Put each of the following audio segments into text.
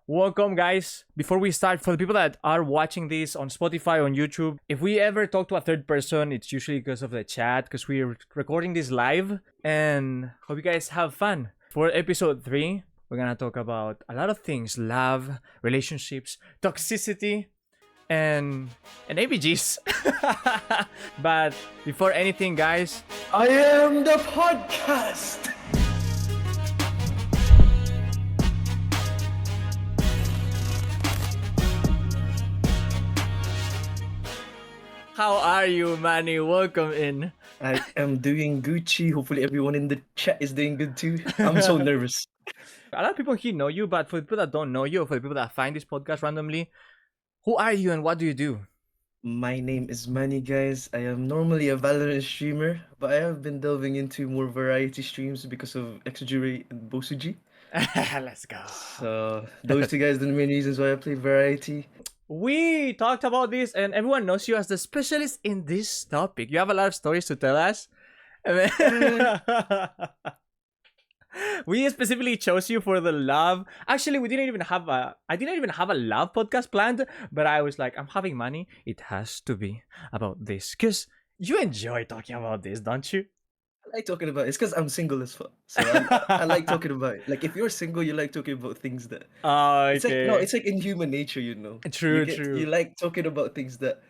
Welcome, guys. Before we start, for the people that are watching this on Spotify, on YouTube, if we ever talk to a third person, it's usually because of the chat, because we're recording this live. And hope you guys have fun. For episode 3, we're gonna talk about a lot of things: love, relationships, toxicity, and ABGs. But before anything, guys, I am the podcast. how are you, Manny? Welcome in. I am doing Gucci. Hopefully everyone in the chat is doing good too. I'm so nervous. A lot of people here know you, but for the people that don't know you, or for the people that find this podcast randomly, who are you and what do you do? My name is Manny, guys. I am normally a Valorant streamer, but I have been delving into more variety streams because of Exajure and Bosuji. Let's go. So those two guys are the main reasons why I play variety. We talked about this, and everyone knows you as the specialist in this topic. You have a lot of stories to tell us. We specifically chose you for the love. Actually, I didn't even have a love podcast planned, but I was like, I'm having money. It has to be about this, because you enjoy talking about this, don't you? I like talking about it. It's because I'm single as fuck. So I like talking about it. Like if you're single, you like talking about things that Oh, it's like okay. it's like in human nature, you know. True, You like talking about things that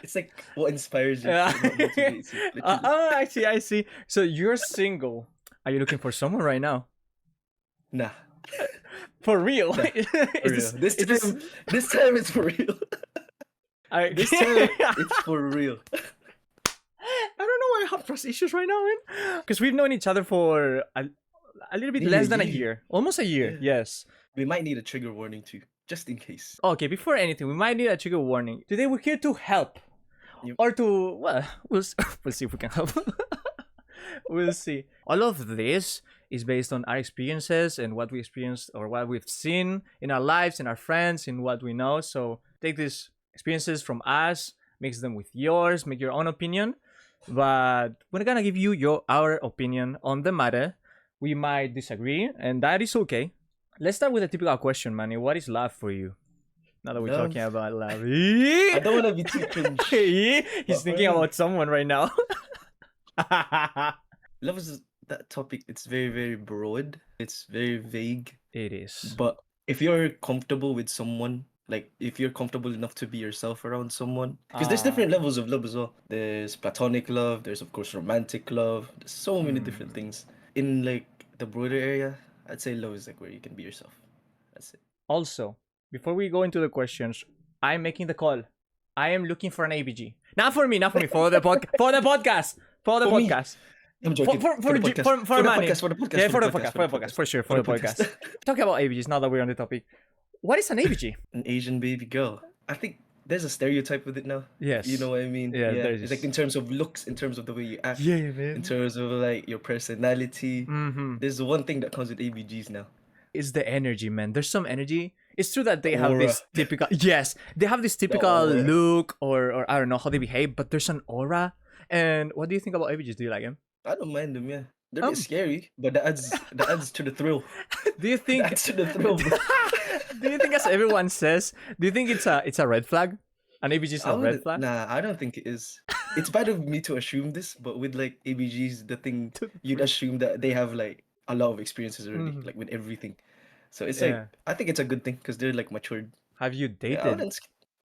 it's like what inspires you, Yeah. what motivates you. Literally. I see. So you're single. Are you looking for someone right now? Nah, For real? for real. This time it's for real. This time it's for real. I don't know why I have trust issues right now, man. Because we've known each other for a little bit less than a year. Almost a year, Yeah. yes. We might need a trigger warning too, just in case. Okay, before anything, we might need a trigger warning. Today we're here to help. Yep. Or to, well, we'll see if we can help. We'll see. All of this is based on our experiences and what we experienced or what we've seen in our lives, in our friends, in what we know. So take these experiences from us, mix them with yours, make your own opinion. But we're gonna give you our opinion on the matter. We might disagree, and that is okay. Let's start with a typical question, Manny. What is love for you? Now that we're Love? talking about love. I don't want to be too cringe. He's thinking about someone right now. Love is that topic. It's very, very broad. It's very vague. It is. But if you're comfortable with someone, like if you're comfortable enough to be yourself around someone, because there's different levels of love as well. There's platonic love. There's of course romantic love. There's so many different things. In like the broader area, I'd say love is like where you can be yourself. That's it. Also, before we go into the questions, I'm making the call. I am looking for an ABG. Not for me, for the podcast. For the podcast. For the For me. podcast. I'm joking. For the podcast. for the Manny. podcast. For the podcast. Yeah, for the podcast. For sure, for the podcast. Talking about ABGs, now that we're on the topic. What is an ABG? An Asian baby girl. I think there's a stereotype with it now. Yes. You know what I mean? Yeah, there It's is. like in terms of looks, in terms of the way you act, Yeah, in man. terms of like your personality. Mm-hmm. There's one thing that comes with ABGs now. It's the energy, man. There's some energy. It's true that they have Aura. this typical they have this typical aura. look or I don't know how they behave, but there's an aura. And what do you think about ABGs? Do you like them? I don't mind them, yeah. They're a bit scary, but that adds to the thrill. Do you think That adds to the thrill, bro. do you think, as everyone says, do you think it's a red flag? An ABG is a red flag? Nah, I don't think it is. It's bad of me to assume this, but with like ABGs, the thing you'd assume that they have like a lot of experiences already, like with everything. So it's Yeah. like I think it's a good thing because they're like matured. Have you Yeah, I dated wouldn't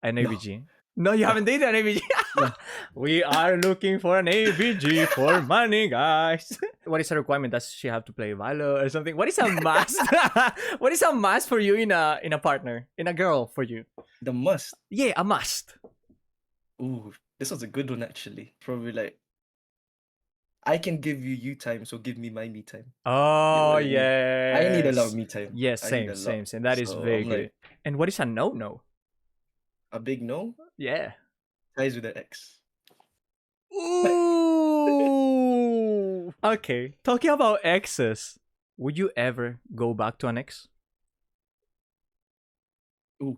an ABG? No, you haven't dated an ABG. No. We are looking for an ABG for money, guys. What is a requirement? Does she have to play Valo or something? What is a must? What is a must for you in a partner, in a girl for you? The must. Yeah, a must. Ooh, this was a good one actually. Probably like I can give you time, so give me my me time. Oh, what I mean? yeah. I need a lot of me time. Yes, I need same. a lot. That is So very I'm good. like, And what is a no? a big no. Yeah. Ties with an ex. Ooh. Okay. Talking about exes, would you ever go back to an ex? Ooh.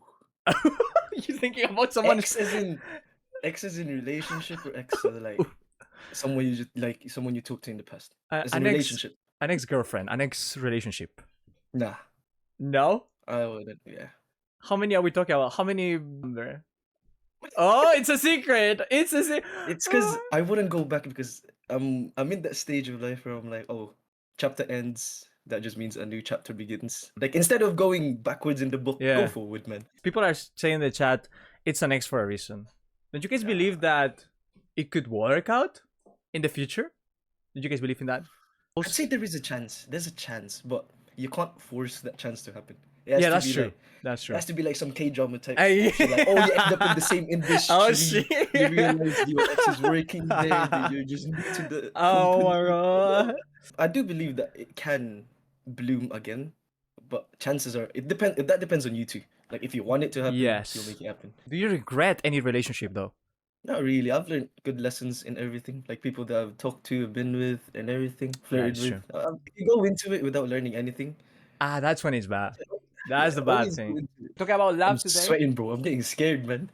You're thinking about someone. Ex is in relationship or ex are like someone you just like someone you talked to in the past. It's a an relationship. ex-girlfriend, an ex-relationship. Nah. No? I wouldn't. Yeah. How many are we talking about? How many number? Oh, it's a secret. It's a secret. It's because I wouldn't go back because I'm in that stage of life where I'm like, oh, chapter ends. That just means a new chapter begins. Like instead of going backwards in the book, Yeah. go forward, man. People are saying in the chat, it's an X for a reason. Don't you guys believe that it could work out in the future? Did you guys believe in that? I'd say there is a chance. There's a chance, but you can't force that chance to happen. It has Yeah, to that's be true. Like, That's it true. has to be like some K-drama type. Ay- So like, oh, you end up in the same industry. Oh, shit. You realize your ex is working there. You're just new to the Oh my company. god. I do believe that it can bloom again, but chances are it depends. That depends on you too. Like if you want it to happen, Yes. you'll make it happen. Do you regret any relationship though? Not really. I've learned good lessons in everything. Like people that I've talked to, been with, and everything, flirted That's with. true. If you go into it without learning anything, Ah, that's when it's bad. That's yeah, the bad always go thing. into it. Talk about I'm love today. sweating, bro. I'm getting scared, man.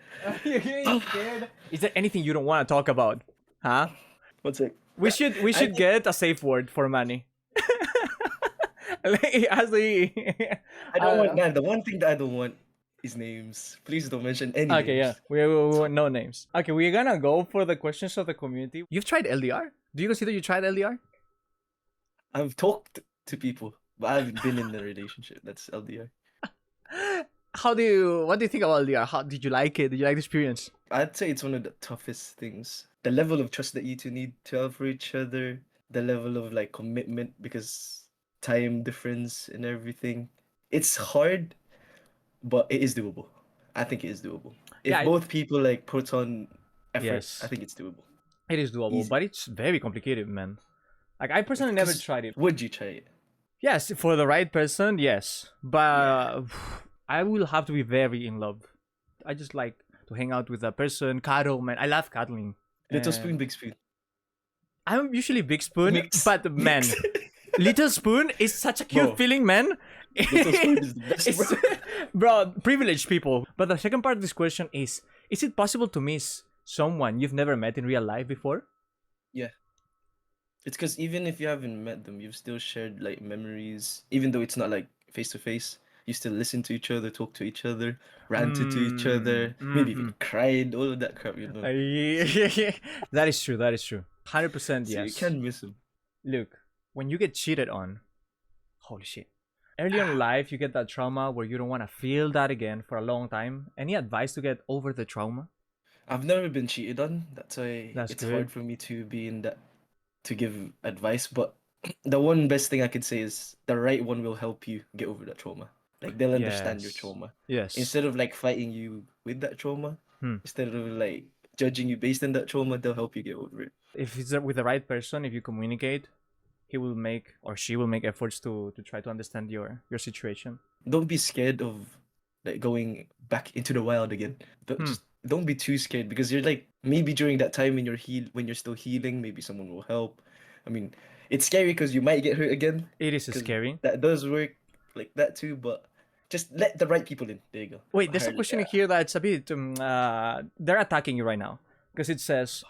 You're getting scared. Is there anything you don't want to talk about? Huh? What's it? We should get a safe word for Manny. As the I don't want. Nah, the one thing that I don't want is names. Please don't mention any Okay, yeah. names. We want no names. Okay, we're gonna go for the questions of the community. You've tried LDR? Do you consider you tried LDR? I've talked to people, but I haven't been in a relationship. That's LDR. What do you think about LDR? How did you like it? Did you like the experience? I'd say it's one of the toughest things. The level of trust that you two need to have for each other, the level of like commitment because time difference and everything. It's hard, but it is doable. I think it is doable. If Yeah, both people like put on effort, Yes. I think it's doable. it is doable, Easy. but it's very complicated, man. Like I personally never 'Cause tried it. Would you try it? Yes, for the right person, yes. But I will have to be very in love. I just like to hang out with a person, cuddle, man. I love cuddling. Little And spoon, big spoon. I'm usually big spoon, Mix. but man, Mix. little spoon is such a cute Bro, feeling, man. Little spoon is the best, It's- bro, privileged people. But the second part of this question is it possible to miss someone you've never met in real life before? Yeah. It's because even if you haven't met them, you've still shared like memories. Even though it's not like face to face, you still listen to each other, talk to each other, ranted to each other, maybe even cried, all of that crap, you know. That is true. That is true. 100% So you yes. can miss them. Look, when you get cheated on, holy shit. Early in life, you get that trauma where you don't want to feel that again for a long time. Any advice to get over the trauma? I've never been cheated on. That's why That's it's good. hard for me to be in that to give advice. But the one best thing I could say is the right one will help you get over that trauma. Like they'll understand your Yes. trauma. Yes. Instead of like fighting you with that trauma, Hmm. instead of like judging you based on that trauma, they'll help you get over it. If it's with the right person, if you communicate, he will make or she will make efforts to try to understand your situation. Don't be scared of like going back into the wild again. Just don't be too scared because you're like maybe during that time when you're still healing, maybe someone will help. I mean, it's scary because you might get hurt again. It is 'cause scary. That does work like that too, but just let the right people in. There you go. Wait, there's a Hard- question here that's a bit they're attacking you right now because it says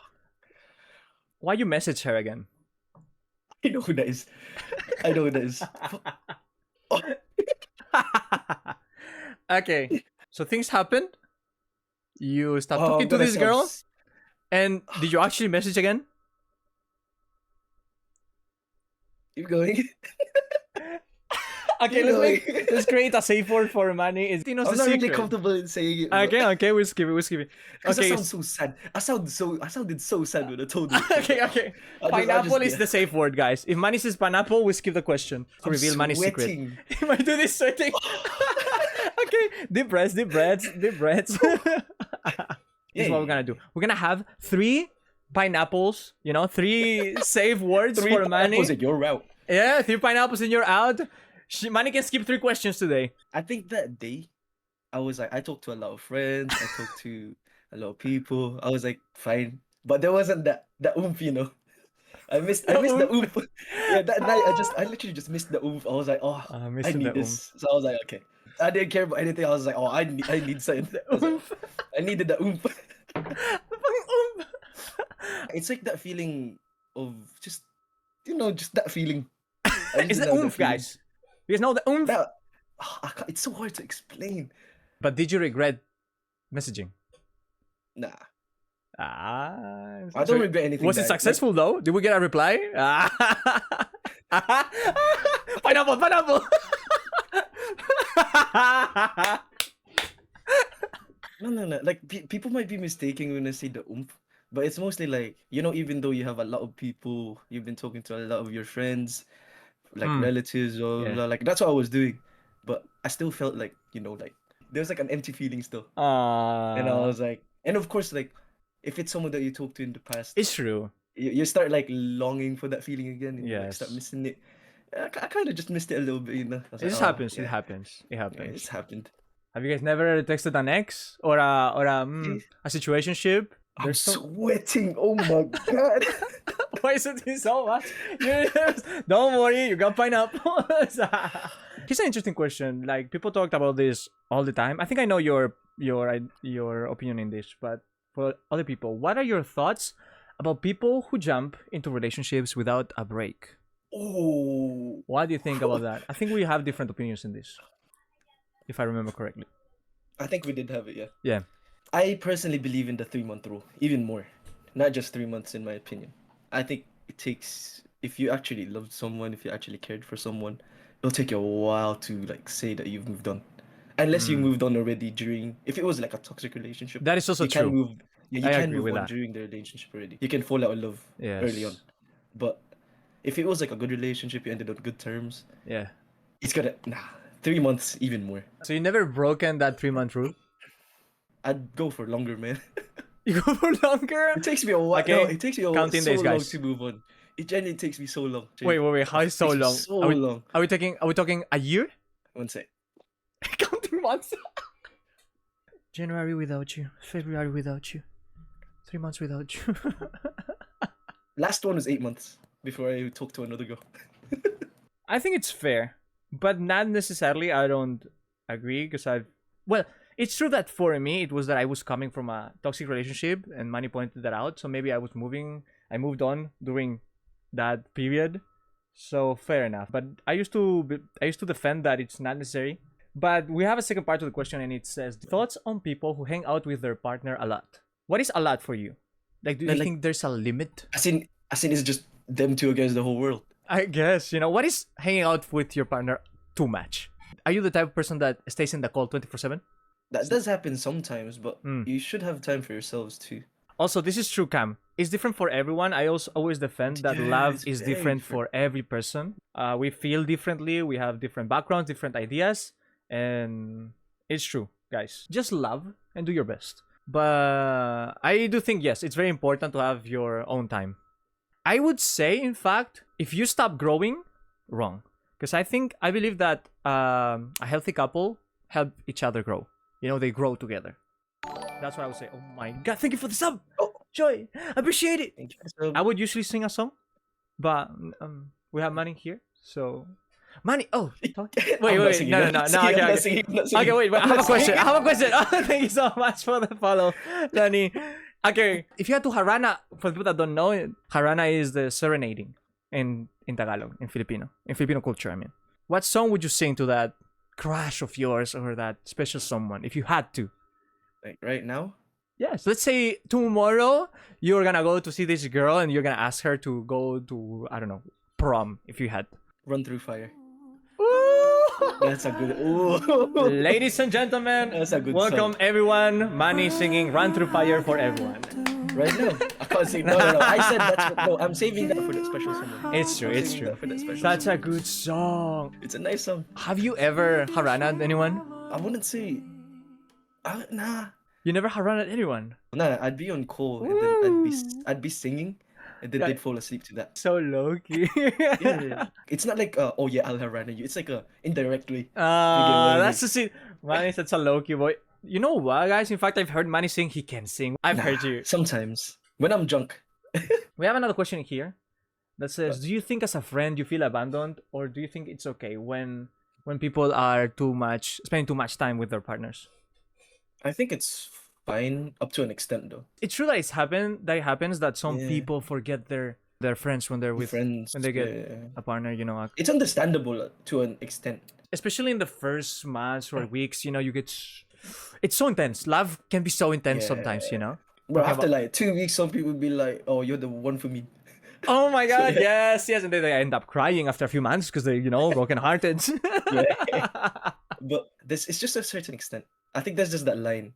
why you message her again. I know who that is. I know who that is. Okay, so things happened. You stopped Oh, talking I'm to gonna this sound girl, s- and did you actually message again? Keep going. Okay, Keep going. let's create a safe word for Manny. Is I'm not really comfortable in saying it. Okay, we'll skip it. Because Okay, I sound so sad. I sounded so sad when I told you. okay. I'll Pineapple is get- the safe word, guys. If Manny says pineapple, we skip the question to I'm reveal Manny's secret. sweating. My dude is sweating. Okay, deep breaths. This is what we're gonna do. We're gonna have 3 pineapples. 3 safe words Three for Manny. pineapples and you're out. Yeah, 3 pineapples and you're out. Manny can skip 3 questions today. I think that day, I was like, I talked to a lot of friends. I talked to a lot of people. I was like, fine, but there wasn't that oomph, you know. I missed the oomph. Yeah, that night I literally just missed the oomph. I was like, oh, I missing need the this. So I was like, okay. I didn't care about anything. I was like, oh, I need something. I was like, I needed the oomph. It's like that feeling of just that feeling. I just It's didn't the have that oomph, feeling. guys. You guys know the oomph? That It's so hard to explain. But did you regret messaging? Nah, Ah, I don't regret anything. was it That successful though? Did we get a reply? Pineapple, pineapple. no. Like people might be mistaken when I say the oomph, but it's mostly like, even though you have a lot of people, you've been talking to a lot of your friends, like relatives, or Yeah. like that's what I was doing, but I still felt like, like there's like an empty feeling still, and I was like, and of course, like if it's someone that you talked to in the past, it's true. you start like longing for that feeling again, and you like start Yes. missing it. I kind of just missed it a little bit, I was It like, just oh happens. It yeah, happens. It yeah, happens. it's happened. Have you guys never texted an ex or a situationship? I'm sweating. Oh my god. Why is it so much? Don't worry, you got pineapple. Here's an interesting question. Like people talked about this all the time. I think I know your opinion in this, but for other people, what are your thoughts about people who jump into relationships without a break? Oh. What do you think about that? I think we have different opinions in this, if I remember correctly. I think we did have it, yeah. Yeah. I personally believe in the 3-month rule, even more. Not just 3 months, in my opinion. I think it takes, if you actually loved someone, if you actually cared for someone, it'll take you a while to like say that you've moved on. Unless you moved on already if it was like a toxic relationship. That is also you can true. move you I can agree move with on that. during the relationship already. You can fall out of love early on. Yes. But if it was like a good relationship, you ended on good terms, Yeah. it's gonna 3 months even more. So you never broken that 3-month rule? I'd go for longer, man. You go for longer? It takes me a while. Okay, No, it takes me counting so days, long guys. to move on. It genuinely takes me so long. Wait. How is so It takes me long? so are we, long. Are we talking a year? One sec. Counting months. January without you. February without you. 3 months without you. Last one was 8 months before I talked to another girl. I think it's fair, but not necessarily. I don't agree because it's true that for me it was that I was coming from a toxic relationship, and Manny pointed that out. So maybe I moved on during that period. So fair enough. But I used to defend that it's not necessary. But we have a second part to the question, and it says thoughts on people who hang out with their partner a lot. What is a lot for you? Like, do you think there's a limit? As in it's just them two against the whole world. I guess, what is hanging out with your partner too much? Are you the type of person that stays in the call 24/7? That does happen sometimes, but you should have time for yourselves too. Also, this is true, Cam. It's different for everyone. I also always defend that love is different for every person. We feel differently. We have different backgrounds, different ideas. And it's true, guys. Just love and do your best. But I do think, yes, it's very important to have your own time. I would say, in fact, if you stop growing, wrong. Because I believe that a healthy couple help each other grow. They grow together. That's what I would say. Oh my god, thank you for the sub! Oh. Joy! Appreciate it! Thank you. I would usually sing a song, but we have Manny here, so... Manny, oh! Wait, no. Okay, wait, I have a question. Oh, thank you so much for the follow, Manny. Okay, if you had to Harana, for people that don't know, Harana is the serenading in Tagalog, in Filipino culture, I mean. What song would you sing to that crush of yours or that special someone, if you had to? Like right now? Yes, let's say tomorrow you're gonna go to see this girl and you're gonna ask her to go to, I don't know, prom, if you had. Run Through Fire. Ooh! That's a good... Ooh. Ladies and gentlemen, That's a good welcome song. everyone. Manny singing Run Through Fire for everyone. Right now? I can't sing. No. I said no, I'm saving that for that special someone. It's true, it's true. That's a good song. It's a nice song. Have you ever Haranaed anyone? I wouldn't say... nah. You never Haranaed anyone? Nah, I'd be on call and then I'd be singing and then they'd fall asleep to that. So low-key. Yeah. It's not like, oh yeah, I'll Harana you. It's like indirectly. That's the scene. Manny said a low-key boy. You know what, guys? In fact, I've heard Manny sing. He can sing. I've heard you. Sometimes. When I'm drunk. We have another question here that says, do you think as a friend you feel abandoned, or do you think it's okay when people are spending too much time with their partners? I think it's fine up to an extent though. It's true that it happens that some people forget their They're friends when they're with friends. when they get Yeah. a partner, you know. It's understandable to an extent. Especially in the first months or weeks, you know, it's so intense. Love can be so intense sometimes, you know. Bro, Talking after about- like 2 weeks, some people would be like, "Oh, you're the one for me." oh my So, god, yeah. yes, and then they end up crying after a few months because they, you know, broken hearted. But this it's just a certain extent. I think there's just that line,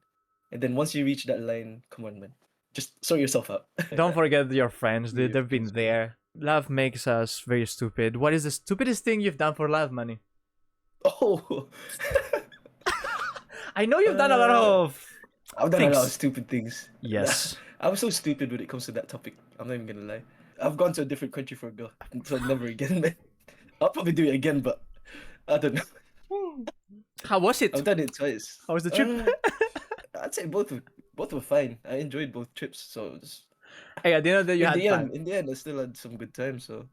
and then once you reach that line, come on, man, just sort yourself out. Don't forget your friends, dude. Your They've been friends, there. Love makes us very stupid. What is the stupidest thing you've done for love, Manny? Oh, I know you've done a lot of I've done a lot of things. stupid things. Yes. I'm so stupid when it comes to that topic. I'm not even gonna lie. I've gone to a different country for a girl, so never again, man. I'll probably do it again, but I don't know. How was it? I've done it twice. How was the trip? I'd say both were fine. I enjoyed both trips. So Hey, I didn't know that you had fun. in the end, I still had some good time. So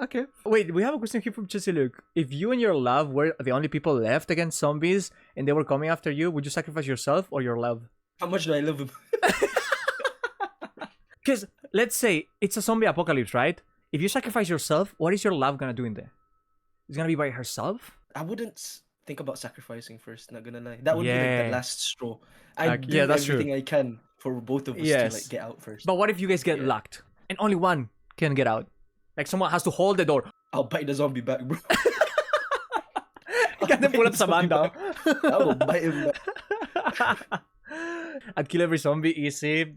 Okay. Wait, we have a question here from Jesse Luke. If you and your love were the only people left against zombies and they were coming after you, would you sacrifice yourself or your love? how much do I love him? Because let's say it's a zombie apocalypse, right? If you sacrifice yourself, what is your love gonna do in there? It's gonna be by herself? I wouldn't think about sacrificing first. Not gonna lie, that would be like Yeah. the last straw. I do yeah, that's true. everything I can for both of us to Yes. like get out first. But what if you guys get locked and only one can get out? Like someone has to hold the door. I'll bite the zombie back, bro. You can pull up sa banda. I will bite him back. I'd kill every zombie easy.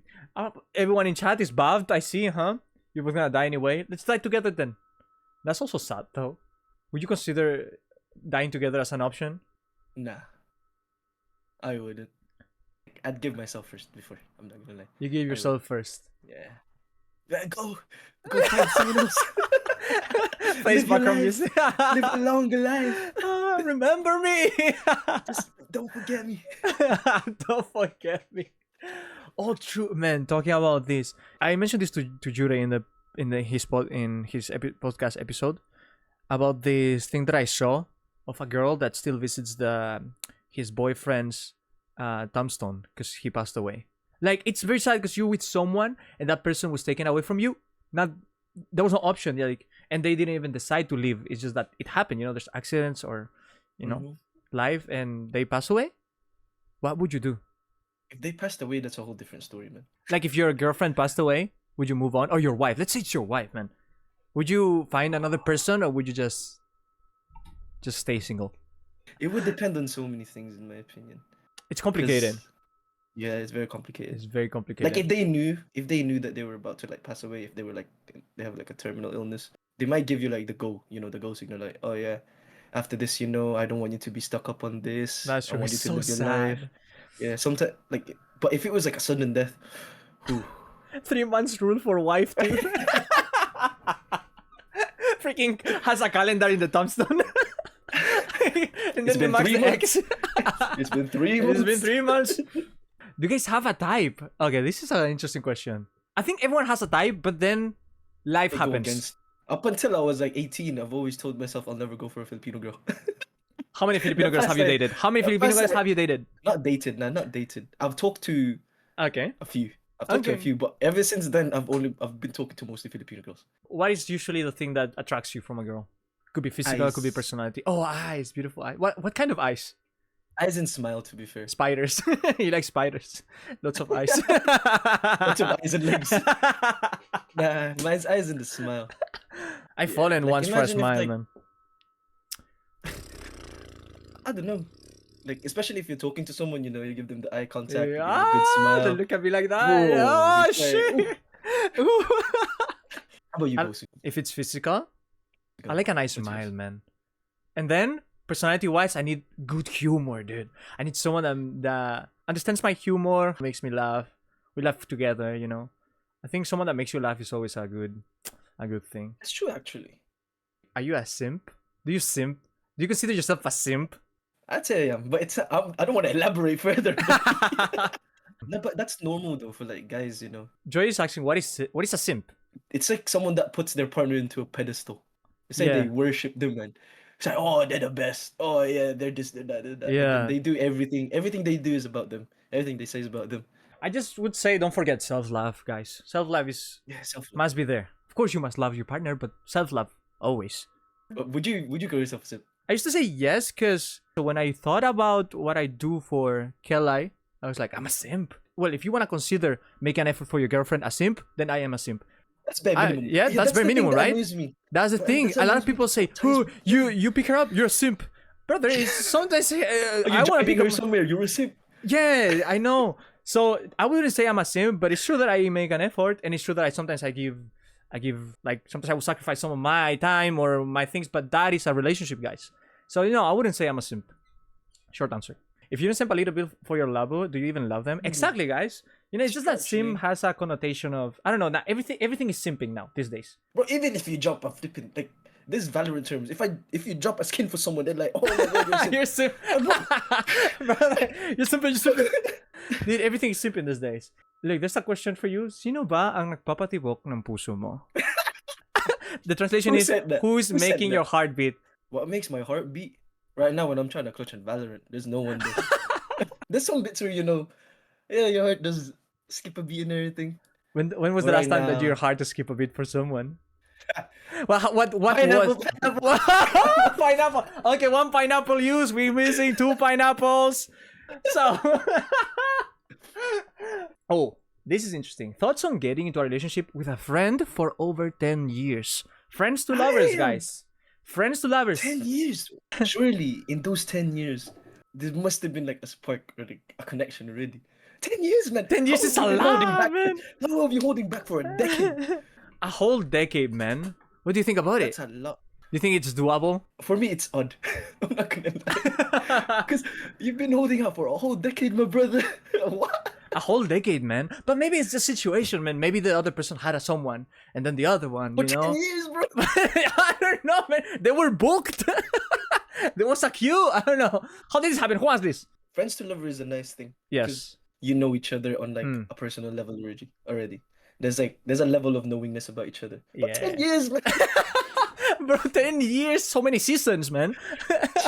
Everyone in chat is buffed, I see, huh? You're both gonna die anyway. Let's die together then. That's also sad though. Would you consider dying together as an option? Nah, I wouldn't. I'd give myself first before. I'm not gonna lie. You give yourself first. Yeah. Go find someone else. Face Live your background life. music. Live a longer life. Remember me. Just don't forget me. Don't forget me. Oh, true, man. Talking about this, I mentioned this to Jure in his podcast episode about this thing that I saw of a girl that still visits his boyfriend's tombstone because he passed away. Like, it's very sad because you're with someone and that person was taken away from you. Not there was no option, like, and they didn't even decide to leave. It's just that it happened. You know, there's accidents or, you know, life, and they pass away. What would you do? If they passed away, that's a whole different story, man. Like, if your girlfriend passed away, would you move on? Or your wife? Let's say it's your wife, man. Would you find another person, or would you just stay single? It would depend on so many things, in my opinion. It's complicated. 'Cause, yeah, it's very complicated. It's very complicated. Like if they knew that they were about to like pass away, if they were like they have like a terminal illness, they might give you like the go, the go signal, like, oh yeah, after this, I don't want you to be stuck up on this. That's I true. want you It's to so live your life. sad. Yeah, sometimes like, but if it was like a sudden death, whew, 3 months rule for wife too. Freaking has a calendar in the tombstone. And then It's been 3 MarkedX. it's been 3 months. It's been 3 months. Do you guys have a type? Okay, this is an interesting question. I think everyone has a type, but then life I go happens. against- Up until I was like 18, I've always told myself I'll never go for a Filipino girl. How many Filipino girls have you dated? How many Filipino girls have you dated? Not dated, nah, not dated. I've talked to Okay. a few. I've talked to a Okay. few, but ever since then, I've been talking to mostly Filipino girls. What is usually the thing that attracts you from a girl? Could be physical, could be Eyes. personality. Oh, eyes, beautiful eyes. What kind of eyes? Eyes and smile, to be fair. Spiders. You like spiders? Lots of eyes. Lots of eyes and legs. Nah, mine's eyes and the smile. I've fallen like, once for a imagine if, smile, like- man. I don't know. Like, especially if you're talking to someone, you give them the eye contact, you give them a Ah, good smile. they look at me like that. Whoa, Oh it's like, shit. Ooh. How about you, I'll- Bosu? If it's physical, I like a nice What's smile, yours? man. And then personality-wise, I need good humor, dude. I need someone that understands my humor, makes me laugh. We laugh together, I think someone that makes you laugh is always a good thing. It's true, actually. Are you a simp? Do you simp? Do you consider yourself a simp? I'd say I am, but I don't want to elaborate further. No, but that's normal though for like guys, Joy is asking, what is a simp? It's like someone that puts their partner into a pedestal. It's like Yeah. they worship them, man. It's like, oh, they're the best. Oh yeah, they're this, they're that, they're that. And Yeah. then they do everything. Everything they do is about them. Everything they say is about them. I just would say don't forget self-love, guys. Self-love Yeah, self. must be there. Of course you must love your partner, but self-love always. Would you call yourself a simp? I used to say yes because when I thought about what I do for Kelly, I was like, I'm a simp. Well, if you want to consider making an effort for your girlfriend a simp, then I am a simp. That's bare minimum. Yeah, that's bare the minimum, thing that right? annoys me. That's the thing. A lot of people say, "Oh, you pick her up, you're a simp." Brother, it's sometimes I want to pick her up somewhere. You're a simp. Yeah, I know. So I wouldn't say I'm a simp, but it's true that I make an effort, and it's true that I give like sometimes I will sacrifice some of my time or my things, but that is a relationship, guys. So I wouldn't say I'm a simp. Short answer. If you don't simp a little bit for your lover, do you even love them? Exactly, guys. It's just that simp has a connotation of I don't know. Now everything is simping now these days. Bro, even if you drop a flipping like this Valorant terms, if you drop a skin for someone, they're like, oh my god, you're simp. Brother, you're simping. Dude, everything is simping these days. Look, there's a question for you. Sino ba ang nagpapatibok ng puso mo? The translation is who's making your heart beat? What makes my heart beat? Right now when I'm trying to clutch on Valorant, there's no one there. There's some bits where your heart does skip a beat and everything. When was the last time that your heart to skip a beat for someone? Well, what pineapple. Pineapple. Okay, one pineapple used. We're missing 2 pineapples. So, this is interesting. Thoughts on getting into a relationship with a friend for over 10 years. Friends to lovers, guys. Friends to lovers. 10 years. Surely, in those 10 years, there must have been like a spark or like a connection already. 10 years, man. 10 years is a lot, man. How have you holding back for a decade? A whole decade, man. What do you think about it? That's a lot. Do you think it's doable? For me, it's odd. I'm not gonna lie. Because you've been holding out for a whole decade, my brother. What? A whole decade, man. But maybe it's the situation, man. Maybe the other person had someone, and then the other one, For 10 years, bro. I don't know, man. They were booked. There was a queue. I don't know. How did this happen? Who was this? Friends to lover is a nice thing. Yes. You know each other on like a personal level already. There's a level of knowingness about each other. But 10 years, man. Bro, 10 years, so many seasons, man.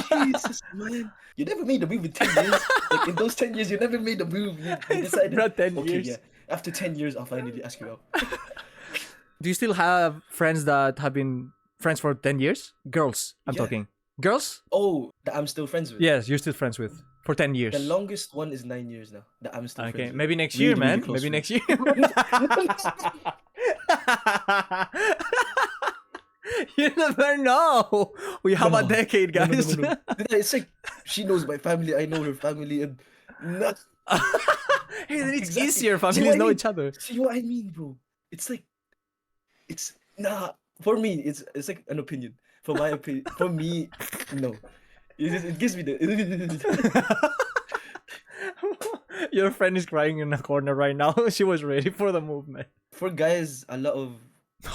Jesus, man. You never made a move in 10 years. Like in those 10 years, you never made a move. You decided, Bro, 10 okay, years. yeah. After 10 years, I'll finally ask you out. Do you still have friends that have been friends for 10 years? Girls, I'm talking. Girls? Oh, that I'm still friends with? Yes, you're still friends with. For 10 years. The longest one is 9 years now. That I'm still friends with. Okay, maybe next year, man. Maybe next year. You never know. We have a decade, guys. No. It's like she knows my family, I know her family, and not. Hey, then it's easier. Families know each other. See what I mean, bro? It's like, for me, it's like an opinion. For my opinion, for me, no. It gives me the. Your friend is crying in a corner right now. She was ready for the movement. For guys, a lot of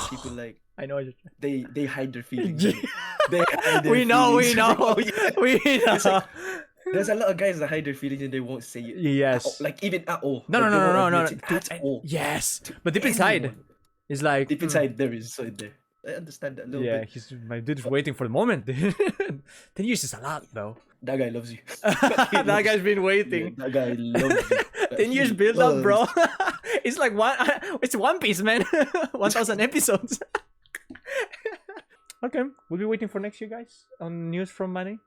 people like. I know. They hide their feelings. We know. It's like, there's a lot of guys that hide their feelings and they won't say it. Yes. Like even at all. No. At all. Yes. But deep inside, it's like deep inside there is so there. I understand that a little bit. My dude's waiting for the moment. 10 years is a lot, though. That guy loves you. That guy's been waiting. Yeah, that guy loves you. 10 years build up, bro. It's like it's One Piece, man. 1,000 episodes. Okay, we'll be waiting for next year, guys, on news from Manny.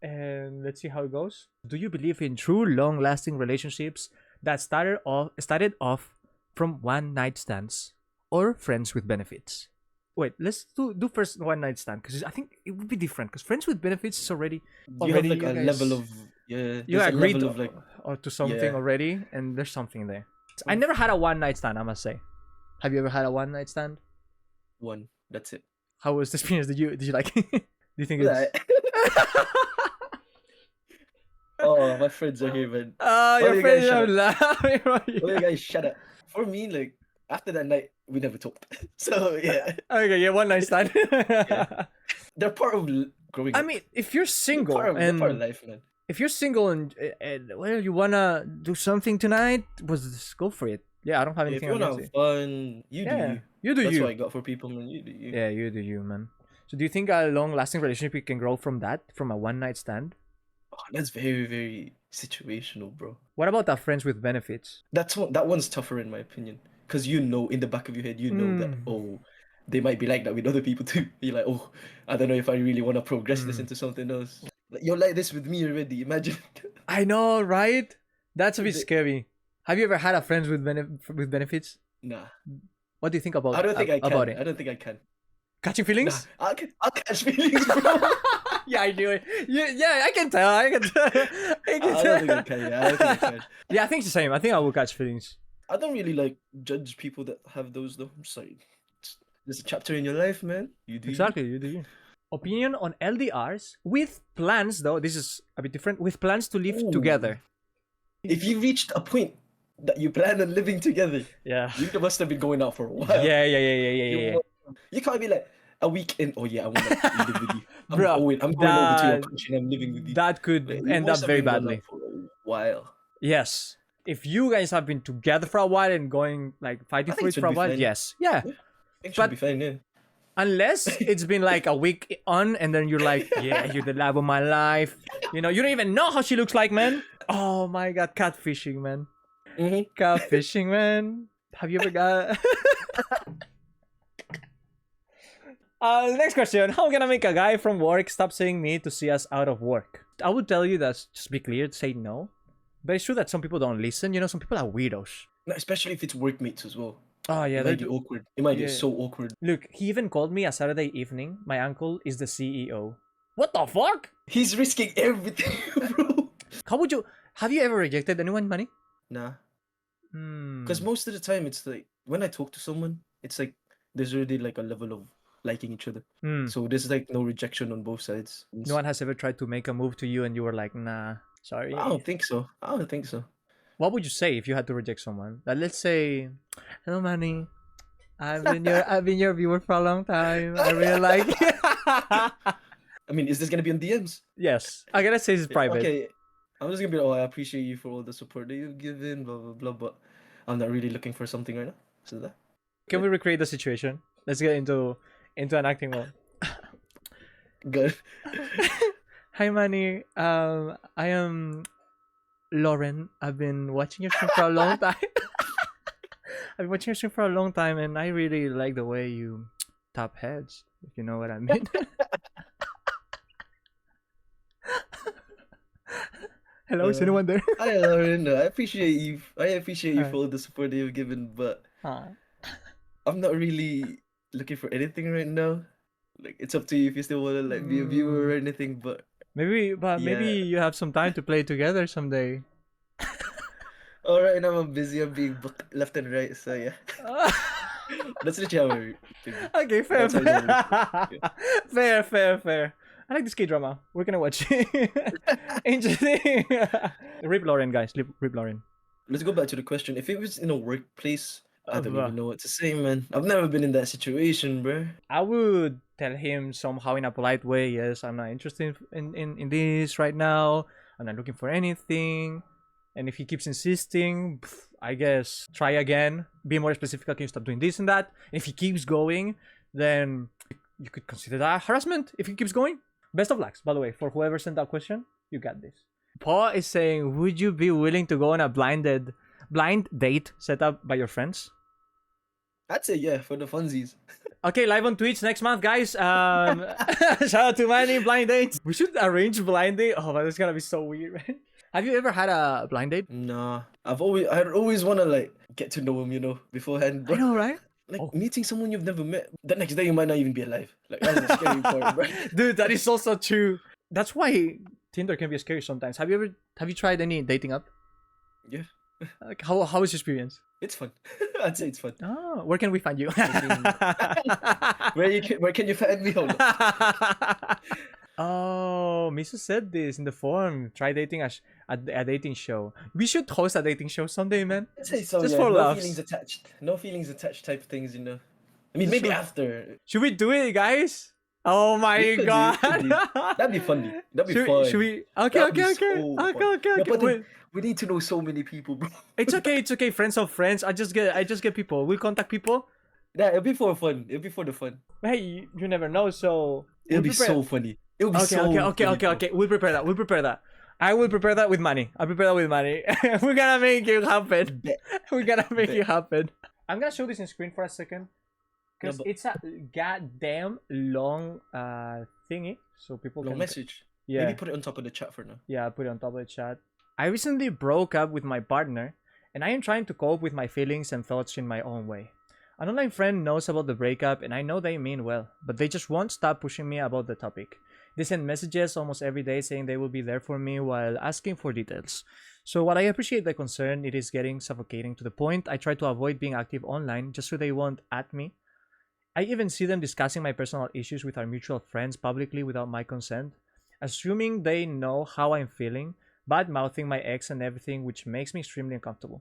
And let's see how it goes. Do you believe in true long-lasting relationships that started off from one-night stands or friends with benefits? Wait, let's do first one-night stand, because I think it would be different, because friends with benefits is already you have like a level of you agreed to something already, and there's something there. I never had a one-night stand, I must say. Have you ever had a one-night stand? One. That's it. How was the experience? Did you like it? Do you think it's... Oh, my friends are here, man. Oh, your friends are laughing. Oh, you guys, shut up. For me, like, after that night, we never talked. So, yeah. Okay, yeah, one night stand. Yeah. They're part of growing up. I mean, if you're single they're part of life, man. If you're single and well, you wanna do something tonight, just go for it. Yeah, I don't have anything. If you wanna have fun, you do you. You do That's you. what I got for people, man. You do you. Yeah, you do you, man. So do you think a long-lasting relationship can grow from that, from a one-night stand? Oh, that's very, very situational, bro. What about our friends with benefits? That one's tougher in my opinion. because you know in the back of your head, you know that, oh, they might be like that with other people too. You're like, oh, I don't know if I really want to progress this into something else. Like, you're like this with me already. Imagine. I know, right? That's a bit The- scary. Have you ever had a friend with benefits? Nah, What do you think about I don't think I can. about it? I don't think I can. Catching Nah, feelings? I'll catch feelings, bro. Yeah, I do it. Yeah, I can tell. I can tell. I can I tell. don't think I can. Yeah, I don't think I can. Yeah, I think it's the same. I think I will catch feelings. I don't really like judge people that have those though. I'm sorry. There's a chapter in your life, man. You do. Exactly, you do. Opinion on LDRs with plans, though. This is a bit different. With plans to live Ooh. together. If you reached a point that you plan on living together, Yeah. you must have been going out for a while. Yeah. You can't be like a week in. Oh yeah, I want to live with you. I'm Bro, going over to your country and I'm living with you. That could Like, you end up must have very been going badly. out for a while. Yes. If you guys have been together for a while and going like fighting I for think it it should for a be while, fine. yes. Yeah. It should But- be fine, yeah. Unless it's been like a week on and then you're like, yeah, you're the love of my life. You know, you don't even know how she looks like, man. Oh my god, catfishing, man. Mm-hmm. Catfishing, man. Have you ever got... Next question. How can I make a guy from work stop saying me to see us out of work? I would tell you that, just be clear, say no. But it's true that some people don't listen. You know, some people are weirdos. No, especially if it's workmates as well. Oh, yeah. It might be awkward. It might get Yeah. so awkward. Look, he even called me a Saturday evening. My uncle is the CEO. What the fuck? He's risking everything, bro. How would you... Have you ever rejected anyone, Manny? Nah. Hmm. Because most of the time, it's like, when I talk to someone, it's like, there's already like a level of liking each other. So there's like no rejection on both sides. No one has ever tried to make a move to you and you were like, nah, sorry. I don't think so. I don't think so. What would you say if you had to reject someone? Like, let's say, hello, Manny. I've been your viewer for a long time. I really like you. I mean, is this gonna be on DMs? Yes. I gotta say it's private. Okay. I'm just gonna be, oh, I appreciate you for all the support that you've given, blah blah blah. But I'm not really looking for something right now. So that. Can we recreate the situation? Let's get into an acting mode. Good. Hi, Manny. I am Loren. I've been watching your stream for a long time. I've been watching your stream for a long time, and I really like the way you tap heads, if you know what I mean. Hello, is anyone there? Hi, Loren. I appreciate you. I appreciate you Hi. for all the support that you've given, but Huh. I'm not really looking for anything right now. Like, it's up to you if you still wanna like be a viewer or anything. But Maybe Yeah. you have some time to play together someday. all right, now I'm busy. I'm being booked left and right. So yeah, that's literally how I think. Okay, fair, That's how I know fair. I like this K-drama. We're gonna watch it. Interesting. Rip Loren, guys. Rip Loren. Let's go back to the question. If it was in a workplace, I don't bruh. even know what to say, man. I've never been in that situation, bro. I would tell him somehow in a polite way, yes, I'm not interested in this right now. I'm not looking for anything. And if he keeps insisting, I guess try again. Be more specific. Can you stop doing this and that? And if he keeps going, then you could consider that harassment if he keeps going. Best of lucks, by the way, for whoever sent that question. You got this. Paul is saying, would you be willing to go on a blind date set up by your friends? I'd say yeah for the funsies. Okay, live on Twitch next month, guys. Shout out to Manny, blind dates. We should arrange blind date. Oh, but it's gonna be so weird, man. Have you ever had a blind date? Nah, I always wanna like get to know him, beforehand. I But know, right? like meeting someone you've never met, the next day you might not even be alive. Like that's the scary part, bro. Dude, that is also true. That's why Tinder can be scary sometimes. Have you tried any dating app? Yeah, Like, how was your experience? it's fun. I'd say it's fun. Oh, where can we find you? Where can you find me? Hold on. Oh, Miso said this in the forum. Try dating a dating show. We should host a dating show someday, man. I'd say so. Just Yeah. for No laughs. feelings attached. No feelings attached type of things, I mean, maybe Sure. after. Should we do it, guys? Oh my We could do, god. we could do. That'd be funny. That'd be Should fun. should we? Okay, That'd be okay. so fun. Okay. No, but then Wait. we need to know so many people, bro. It's okay. Friends of friends. I just get people. We'll contact people. Yeah, it'll be for fun. It'll be for the fun. Hey, you never know. So It'll we'll be prepare- so funny. It'll be Okay, so funny, bro. okay. We'll prepare that. I will prepare that with money. I'll prepare that with money. We're gonna make it happen. Bet. We're gonna make Bet. it happen. I'm gonna show this in screen for a second because but it's a goddamn long thingy, so people long can. message. Yeah. Maybe put it on top of the chat for now. Yeah, I'll put it on top of the chat. I recently broke up with my partner, and I am trying to cope with my feelings and thoughts in my own way. An online friend knows about the breakup, and I know they mean well, but they just won't stop pushing me about the topic. They send messages almost every day saying they will be there for me while asking for details. So while I appreciate the concern, it is getting suffocating to the point I try to avoid being active online just so they won't at me. I even see them discussing my personal issues with our mutual friends publicly without my consent, assuming they know how I'm feeling, bad mouthing my ex and everything, which makes me extremely uncomfortable.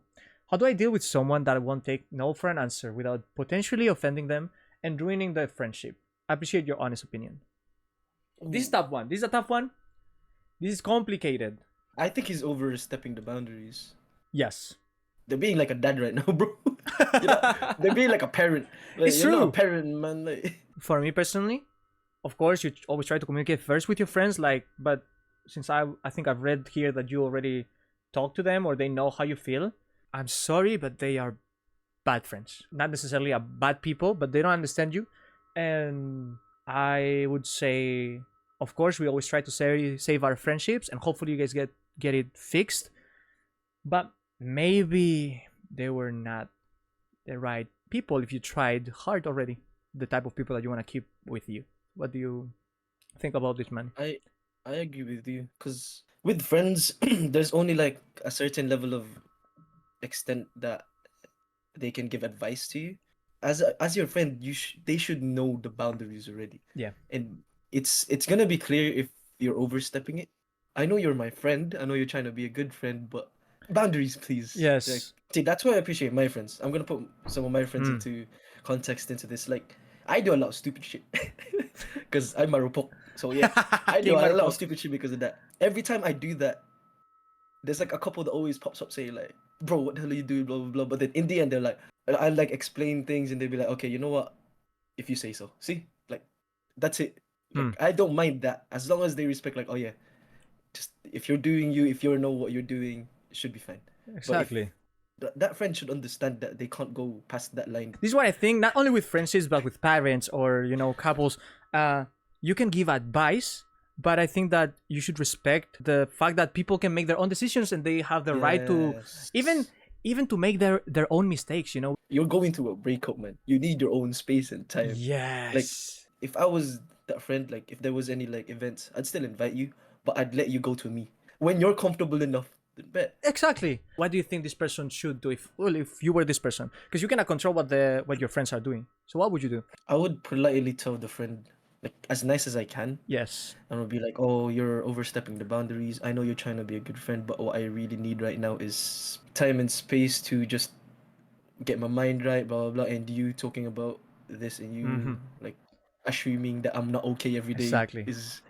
How do I deal with someone that won't take no for an answer without potentially offending them and ruining the friendship? I appreciate your honest opinion. This is a tough one. This is a tough one. This is complicated. I think he's overstepping the boundaries. Yes. They're being like a dad right now, bro. They're being like a parent. Like, It's you're true. not a parent, man. Like... For me personally, of course, you always try to communicate first with your friends. But since I think I've read here that you already talk to them or they know how you feel, I'm sorry, but they are bad friends. Not necessarily a bad people, but they don't understand you. And I would say, of course, we always try to save our friendships, and hopefully you guys get it fixed. But maybe they were not the right people if you tried hard already. The type of people that you want to keep with you. What do you think about this, man? I agree with you, because with friends, there's only like a certain level of extent that they can give advice to you. As your friend, they should know the boundaries already. Yeah. And it's gonna be clear if you're overstepping it. I know you're my friend. I know you're trying to be a good friend, but boundaries, please. Yes. Like, see, that's why I appreciate my friends. I'm gonna put some of my friends into context into this. Like, I do a lot of stupid shit because I'm Marupok. So yeah, I do a lot of stupid shit because of that. Every time I do that, there's like a couple that always pops up saying like, "Bro, what the hell are you doing?" Blah blah blah. But then in the end, they're like, I like explain things, and they'll be like, "Okay, you know what? If you say so." See, like, that's it. Like, I don't mind that as long as they respect. Like, oh yeah, just if you're doing you, if you know what you're doing, it should be fine. Exactly. That friend should understand that they can't go past that line. This is what I think. Not only with friendships, but with parents or couples. You can give advice, but I think that you should respect the fact that people can make their own decisions and they have the right to even to make their own mistakes. You're going through a breakup, man. You need your own space and time. Yes. Like, if I was that friend, like if there was any like events, I'd still invite you, but I'd let you go to me when you're comfortable enough. Then bet. Exactly. What do you think this person should do if you were this person? Because you cannot control what your friends are doing. So what would you do? I would politely tell the friend, like as nice as I can. Yes. And I'll be like, "Oh, you're overstepping the boundaries. I know you're trying to be a good friend, but what I really need right now is time and space to just get my mind right, blah blah blah." And you talking about this and you like assuming that I'm not okay every day is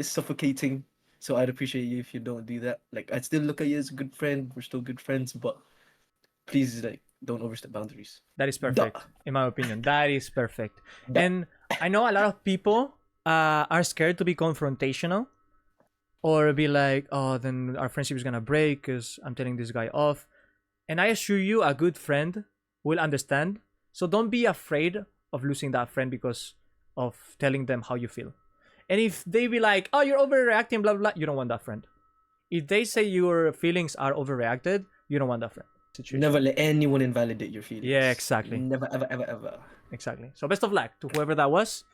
suffocating. So I'd appreciate you if you don't do that. Like, I'd still look at you as a good friend. We're still good friends, but please, like, don't overstep boundaries. That is perfect, in my opinion. That is perfect. And I know a lot of people are scared to be confrontational or be like, oh, then our friendship is going to break because I'm telling this guy off. And I assure you, a good friend will understand. So don't be afraid of losing that friend because of telling them how you feel. And if they be like, oh, you're overreacting, blah, blah, blah, you don't want that friend. If they say your feelings are overreacted, you don't want that friend. Situation. Never let anyone invalidate your feelings. Yeah, exactly. Never, ever, ever, ever. Exactly. So best of luck to whoever that was,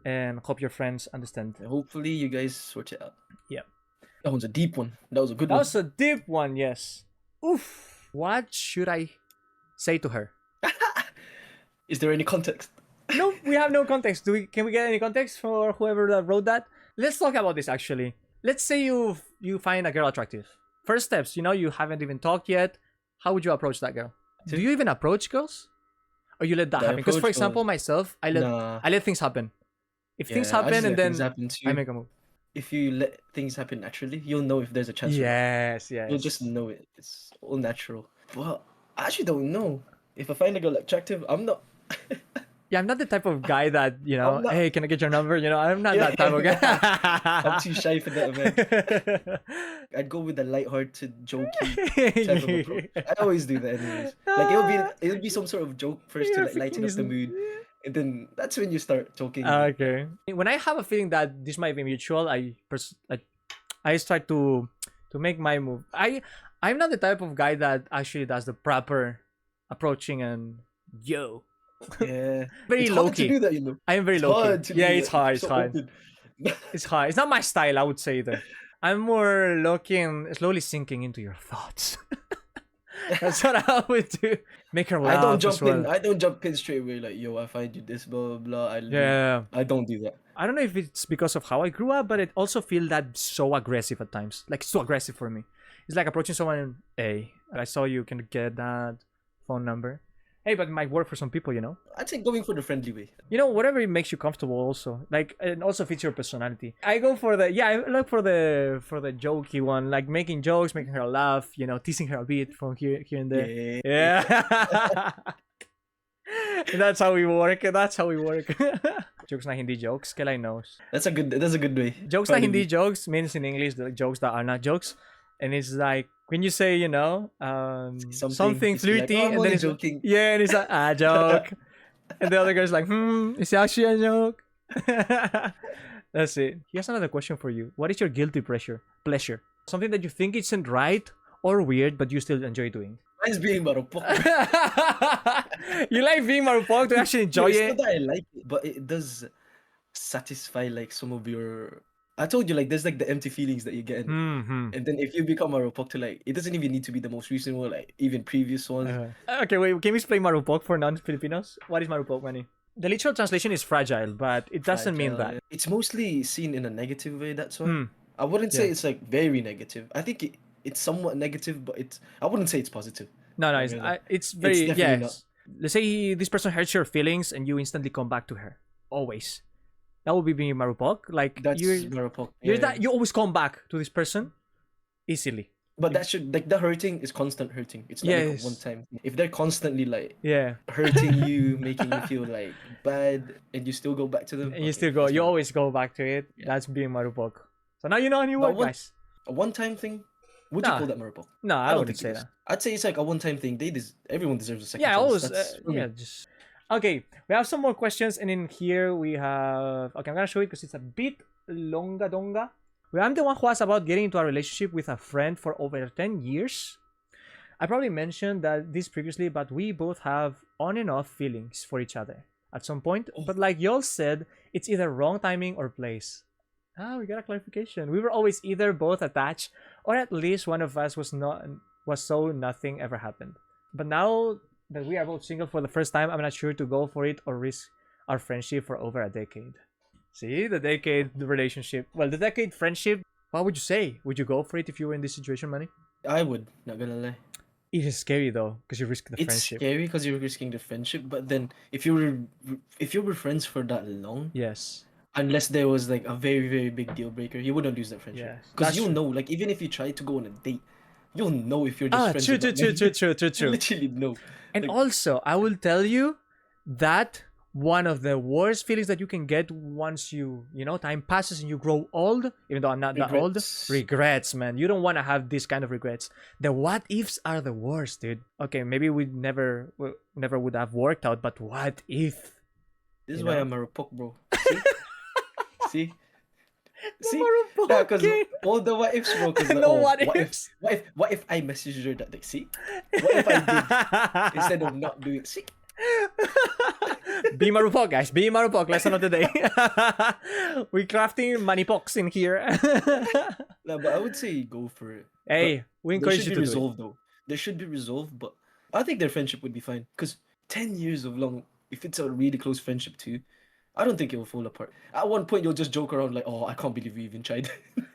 and hope your friends understand. Hopefully you guys sort it out. Yeah. That was a deep one. That was a good one. That was a deep one, yes. Oof. What should I say to her? Is there any context? No, we have no context. Can we get any context for whoever that wrote that? Let's talk about this actually. Let's say you find a girl attractive. First steps, you haven't even talked yet. How would you approach that girl? Do you even approach girls? Or you let that happen? Because for example, myself, I let things happen. If things happen and then I make a move. If you let things happen naturally, you'll know if there's a chance. Yes. You'll just know it. It's all natural. Well, I actually don't know. If I find a girl attractive, I'm not Yeah, I'm not the type of guy that, you know, I'm not- hey, can I get your number? You know, I'm not Yeah, that type of guy. I'm too shy for that, man. I'd go with the light-hearted, jokey type of approach. I always do that, anyways. Like it'll be some sort of joke first to You're like lighten freaking up the mood, and then that's when you start joking. Like, okay. When I have a feeling that this might be mutual, I start to make my move. I'm not the type of guy that actually does the proper approaching and yo. yeah, Very it's low hard to key. do that, you know. I am very It's low key. hard to Yeah, do it's that. hard. It's It's so hard. open. It's hard. It's not my style, I would say either. I'm more looking, slowly sinking into your thoughts. That's what I would do. Make her laugh I don't as jump well. in. I don't jump in straight away like, yo, I find you this, blah blah blah. Yeah. I don't do that. I don't know if it's because of how I grew up, but it also feel that so aggressive at times. Like so aggressive for me. It's like approaching someone and, hey, I saw you, can get that phone number. Hey, but it might work for some people, you know? I'd say going for the friendly way. You know, whatever it makes you comfortable also. Like it also fits your personality. I go for I look for the jokey one, like making jokes, making her laugh, you know, teasing her a bit from here and there. Yeah. That's how we work. That's how we work. Jokes na hindi jokes, Kelay knows. That's a good way. Jokes na Funny hindi way. jokes means in English the jokes that are not jokes. And it's like when you say, you know, something it's like, flirty, "Oh, I'm and only then it's joking." yeah, and it's like joke, and the other guy's like, it's actually a joke. That's it. Here's another question for you. What is your guilty pleasure? Something that you think isn't right or weird, but you still enjoy doing. Mine's being Marupok. You like being Marupok to actually enjoy It's it? not that I like it, but it does satisfy like some of your. I told you like there's like the empty feelings that you get, Mm-hmm. and then if you become Marupok to like, it doesn't even need to be the most recent one, like even previous ones. Okay, wait. Can we explain Marupok for non-Filipinos? What is Marupok, Manny? The literal translation is fragile, but it doesn't mean Fragile, that. yeah. It's mostly seen in a negative way. That's why Hmm. I wouldn't say Yeah. it's like very negative. I think it's somewhat negative, but I wouldn't say it's positive. No, Not it's, really. it's very definitely yes. Let's say this person hurts your feelings and you instantly come back to her. Always. That would be being Marupok. Like That's you're Marupok. you're Yeah. that you always come back to this person easily. But that should like the hurting is constant hurting. It's not like Yes. a one time. If they're constantly like Yeah. hurting you, making you feel like bad, and you still go back to them, And you okay, still go. that's You Marupok. always go back to it. Yeah. That's being Marupok. So now you know a new But word, what- guys. A one-time thing. Would you Nah. call that Marupok? No, I don't wouldn't think say it is. that. I'd say it's like a one-time thing. Everyone deserves a second Yeah, chance. always. That's for me. Yeah, just okay. We have some more questions, and in here we have. Okay, I'm gonna show it because it's a bit longa donga. Well, I'm the one who asked about getting into a relationship with a friend for over 10 years. I probably mentioned that this previously, but we both have on and off feelings for each other at some point. But like y'all said, it's either wrong timing or place. Ah, we got a clarification. We were always either both attached, or at least one of us was so nothing ever happened. But now that we are both single for the first time, I'm not sure to go for it or risk our friendship for over a decade. See, the relationship. Well, the decade friendship. What would you say? Would you go for it if you were in this situation, Manny? I would. Not gonna lie. It is scary though, because you risk the It's friendship. scary because you're risking the friendship. But then, if you were friends for that long, Yes. unless there was like a very very big deal breaker, you wouldn't lose that friendship. Yes, Because that's you'll true. know, like even if you try to go on a date, you'll know if you're just friends. True, with that true, man. You true. literally know. And Like- also, I will tell you that one of the worst feelings that you can get once time passes and you grow old, even though I'm not that old, regrets, man. You don't want to have this kind of regrets. The what ifs are the worst, dude. Okay, maybe we never would have worked out, but what if? This is You why know? I'm a Marupok, bro. See? See? Marupok, Yeah, because okay. all the what ifs, bro. 'cause like, No oh, what what ifs. What if I messaged her that? Like, see? What if I did instead of not doing? See? Be Marupok, guys. Be Marupok. Lesson of the day. We're crafting manipoks in here. No, but I would say go for it. Hey, we There encourage should you be to do it. resolved though. There should be resolved, but I think their friendship would be fine. Because 10 years of long, if it's a really close friendship too, I don't think it will fall apart. At one point, you'll just joke around like, "Oh, I can't believe we even tried."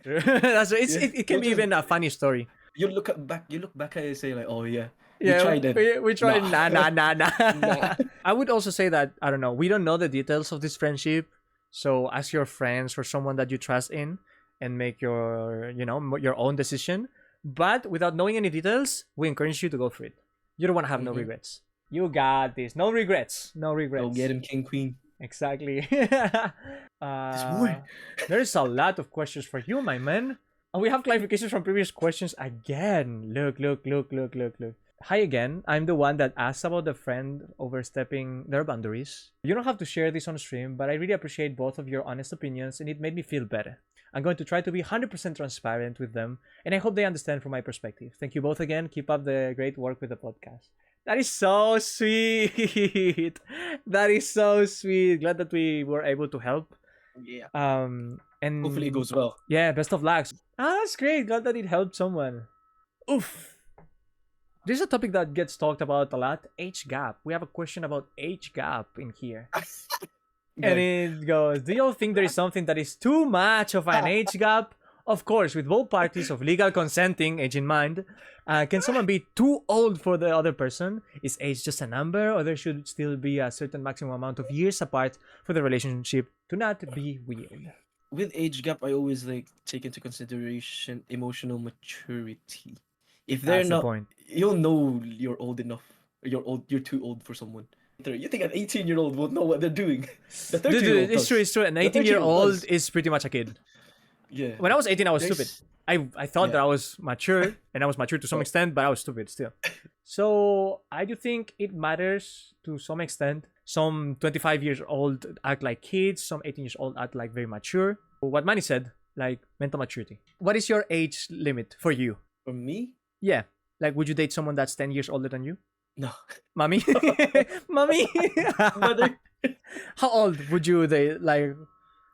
That's it. Yeah. It can be You'll just- even a funny story. You look back at it and say like, "Oh yeah, Yeah, we tried it." we tried. Nah. Nah. Nah. I would also say that I don't know. We don't know the details of this friendship, so ask your friends or someone that you trust in, and make your your own decision. But without knowing any details, we encourage you to go for it. You don't want to have no Mhm. regrets. You got this. No regrets. No regrets. Go get him, king, queen. Exactly. There's more. There's a lot of questions for you, my man. And we have clarifications from previous questions again. Look. Hi again. I'm the one that asked about the friend overstepping their boundaries. You don't have to share this on stream, but I really appreciate both of your honest opinions and it made me feel better. I'm going to try to be 100% transparent with them, and I hope they understand from my perspective. Thank you both again. Keep up the great work with the podcast. That is so sweet. That is so sweet. Glad that we were able to help. Yeah. And Hopefully it goes well. yeah, best of luck. That's great. Glad that it helped someone. Oof. This is a topic that gets talked about a lot. Age gap. We have a question about age gap in here. And it goes, do you all think there is something that is too much of an age gap? Of course, with both parties of legal consenting, age in mind, can someone be too old for the other person? Is age just a number, or there should still be a certain maximum amount of years apart for the relationship to not be weird? With age gap, I always like take into consideration emotional maturity. If they're That's the not, point. you'll know you're old enough. You're too old for someone. You think an 18-year-old won't know what they're doing? The 30-year-old It's true, it's true. An 18-year-old is pretty much a kid. Yeah. When I was 18, I was stupid. I thought that I was mature, and I was mature to some extent, but I was stupid still. So I do think it matters to some extent. Some 25 years old act like kids, some 18 years old act like very mature. What Manny said, like mental maturity. What is your age limit for you? For me? Yeah. Like, would you date someone that's 10 years older than you? No. Mommy? Mommy? Mother. How old would you date? Like,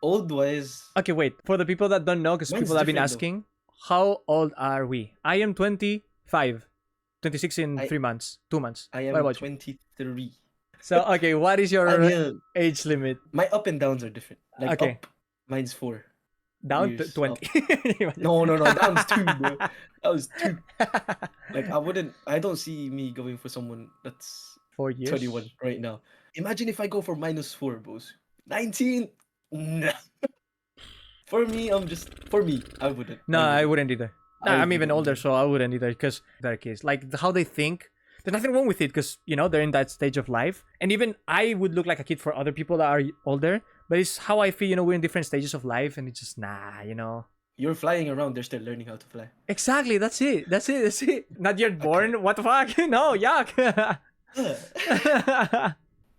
old wise. okay, wait. For the people that don't know, because Mine's people have been different, asking, how old are we? I am 25. 26 in 3 months. 2 months. I What am about you? 23. So, okay, what is your Yeah, age limit? my up and downs are different. Like Okay. up, mine's 4. Down to Years 20. No, down's 2, bro. That was 2. Like I don't see me going for someone that's 4 years? 21 right now. Imagine if I go for -4, bros. 19? Nah. For me, I wouldn't. No, I wouldn't either. Nah, I I'm even wouldn't older, either. so I wouldn't either. Because they're kids. Like, how they think, there's nothing wrong with it because, you know, they're in that stage of life. And even I would look like a kid for other people that are older. But it's how I feel, you know, we're in different stages of life. And it's just, you know. You're flying around, they're still learning how to fly. Exactly, that's it. Not yet born. What the fuck? No, yuck.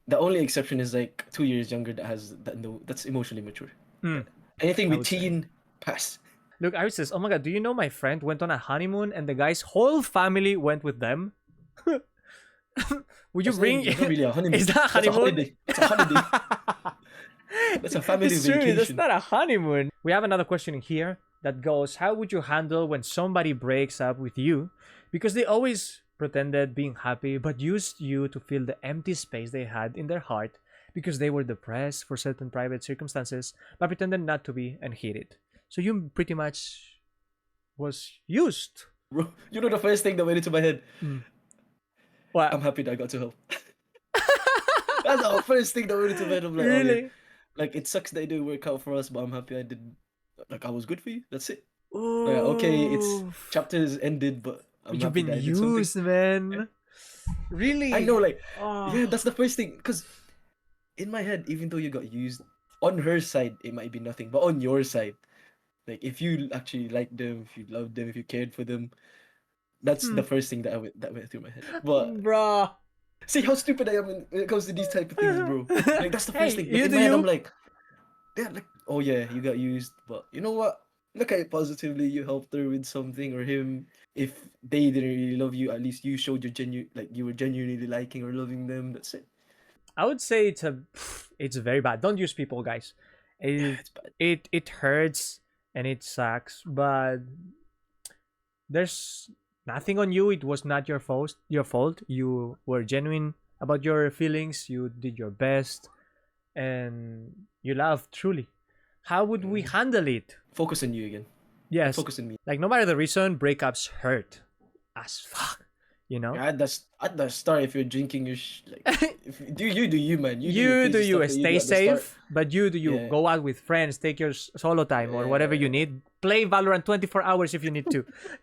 The only exception is like 2 years younger that's emotionally mature. Mm. Anything I with would say. teen, pass. Look, Iris says, oh my god, do you know my friend went on a honeymoon and the guy's whole family went with them? Would you bring... It's not really a honeymoon. Is that a honeymoon? That's a holiday. That's a family It's vacation. true, that's not a honeymoon. We have another question in here that goes, how would you handle when somebody breaks up with you because they always pretended being happy but used you to fill the empty space they had in their heart because they were depressed for certain private circumstances but pretended not to be and hid it? So you pretty much was used. Bro, you know the first thing that went into my head? What? I'm happy that I got to help. That's the first thing that went into my head. I'm like, Really? oh, yeah. Like, it sucks that it didn't work out for us, but I'm happy I did. Like, I was good for you. That's it. Like, okay, it's chapters ended, but I'm You've happy been that I did something. used, man. Really? I know, like, Oh. yeah, that's the first thing. Because in my head, even though you got used, on her side, it might be nothing. But on your side, like, if you actually liked them, if you loved them, if you cared for them, that's the first thing that went through my head. But Bruh. see how stupid I am when it comes to these type of things, bro. Like, that's the first thing. Like, you in do my head, you. I'm like, yeah, like, oh yeah, you got used, but you know what? Look at it positively. You helped her with something, or him. If they didn't really love you, at least you showed your you were genuinely liking or loving them. That's it. I would say it's very bad. Don't use people, guys. It's bad. It hurts and it sucks, but there's nothing on you. It was not your fault. You were genuine about your feelings. You did your best, and you loved truly. How would we handle it? Focus on you again. Yes, Focus on me. like no matter the reason, breakups hurt as fuck. you know. At the start, if you're drinking your do you man? You do your You do crazy you stuff that you do stay at the start. safe, but you do you Yeah. go out with friends, take your solo time or whatever you need. Play Valorant 24 hours if you need to.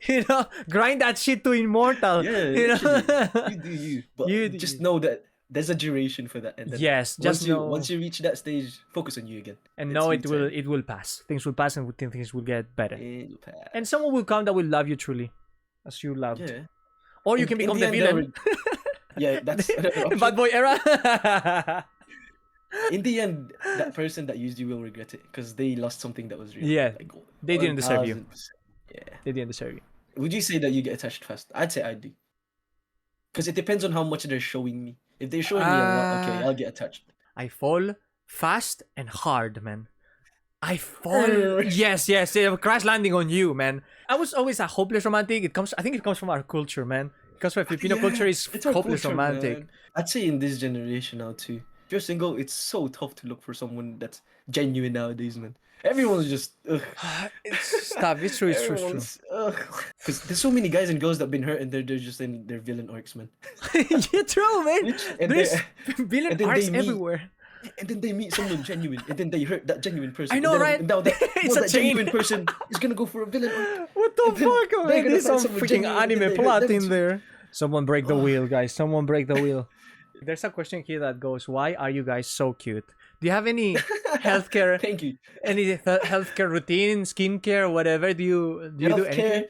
You know, grind that shit to immortal. Yeah, You literally. know, You do you. But you do just you. know that there's a duration for that, and then Yes, just know, once you reach that stage, focus on you again. and It's know you it will pass. Things will pass, and things will get better. It'll pass. And someone will come that will love you truly, as you loved. Yeah. Or you can In become the the end, they'll villain. Yeah, that's another option. Bad boy era. In the end, that person that used you will regret it because they lost something that was real. Yeah, Like, they didn't deserve you. 1000%. Yeah. They didn't deserve you. Would you say that you get attached fast? I'd say I do. Because it depends on how much they're showing me. If they're showing me a lot, okay, I'll get attached. I fall fast and hard, man. I fall. Yes, crash landing on you, man. I was always a hopeless romantic. I think it comes from our culture, man. Because our Filipino culture is it's our hopeless culture, romantic. man. I'd say in this generation now too. If you're single, it's so tough to look for someone that's genuine nowadays, man. Everyone's just Stop. It's true. It's true. Because there's so many guys and girls that've been hurt and they're just in their villain arcs, man. Yeah, true, man. And There's villain then arcs they meet- everywhere. And then they meet someone genuine, and then they hurt that genuine person. I know, and then, right? Now that, It's now a that chain. genuine person is gonna go for a villain arc. What the And then fuck, they're man? gonna There's some find someone freaking genuine and then anime they hurt plot them in too. there. Someone break the wheel, guys. Someone break the wheel. There's a question here that goes, "Why are you guys so cute? Do you have any healthcare, Thank you. any healthcare routine, skincare, whatever? Do you do anything? Healthcare,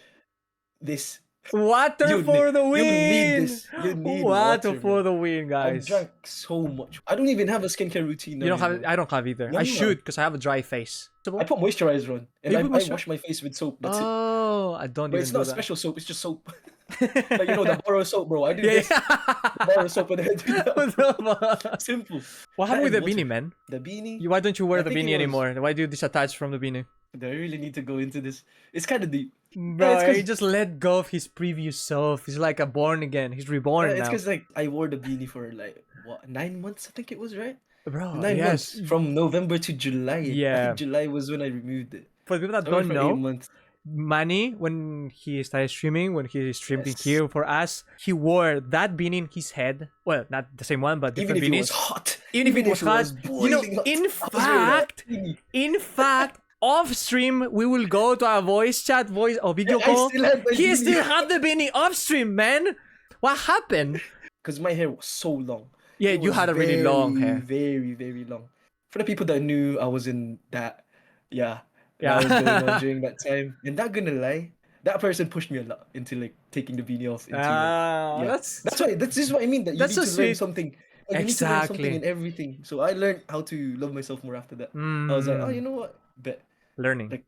this. Water You for need- the you win. need this. You need water water, for man. the win, I guys. drank so much. I don't even have a skincare routine. You now, don't have. know. I don't have either. No, I no. should because I have a dry face. I put moisturizer on, and You I put moisturizer- wash my face with soap. That's it. Oh, I don't But even it's do not that. special soap. It's just soap. Like, you know, the borrow soap, bro. I do Yeah. this. The borrow soap, and then I do that. Simple. What happened with That the and beanie, water. man? The beanie. Why don't you wear I the think beanie it was- anymore? Why do you disattach from the beanie? Do I really need to go into this? It's kind of deep. Bro, it's 'cause- he just let go of his previous self. He's like a born again. He's reborn It's now. because like I wore the beanie for like what 9 months, I think it was, right? Bro, 9 yes. months from November to July. I Yeah. think July was when I removed it. For people that So I went don't for 8 know, months. Manny, when he started streaming, when he streamed Yes. here for us, he wore that beanie in his head. Well, not the same one, but Even different if it beanies. was hot. Even if it was hot, you know, boiling hot, in I was wearing that fact, beanie. off stream, we will go to a voice chat, voice or video I call. still had my He beanie. still had the beanie off stream, man. What happened? Because my hair was so long. Yeah, It you was had a really long very, hair. Very, very long. For the people that knew I was in that, that Yeah. was going on during that time. And not gonna lie, that person pushed me a lot into like taking the beanie off. Into, Ah, yeah. that's why. This is what I mean. That you That's need so to learn sweet. something. Like, you need to learn something Exactly. in everything. So I learned how to love myself more after that. I was like, oh, you know what? Bet. learning, Like,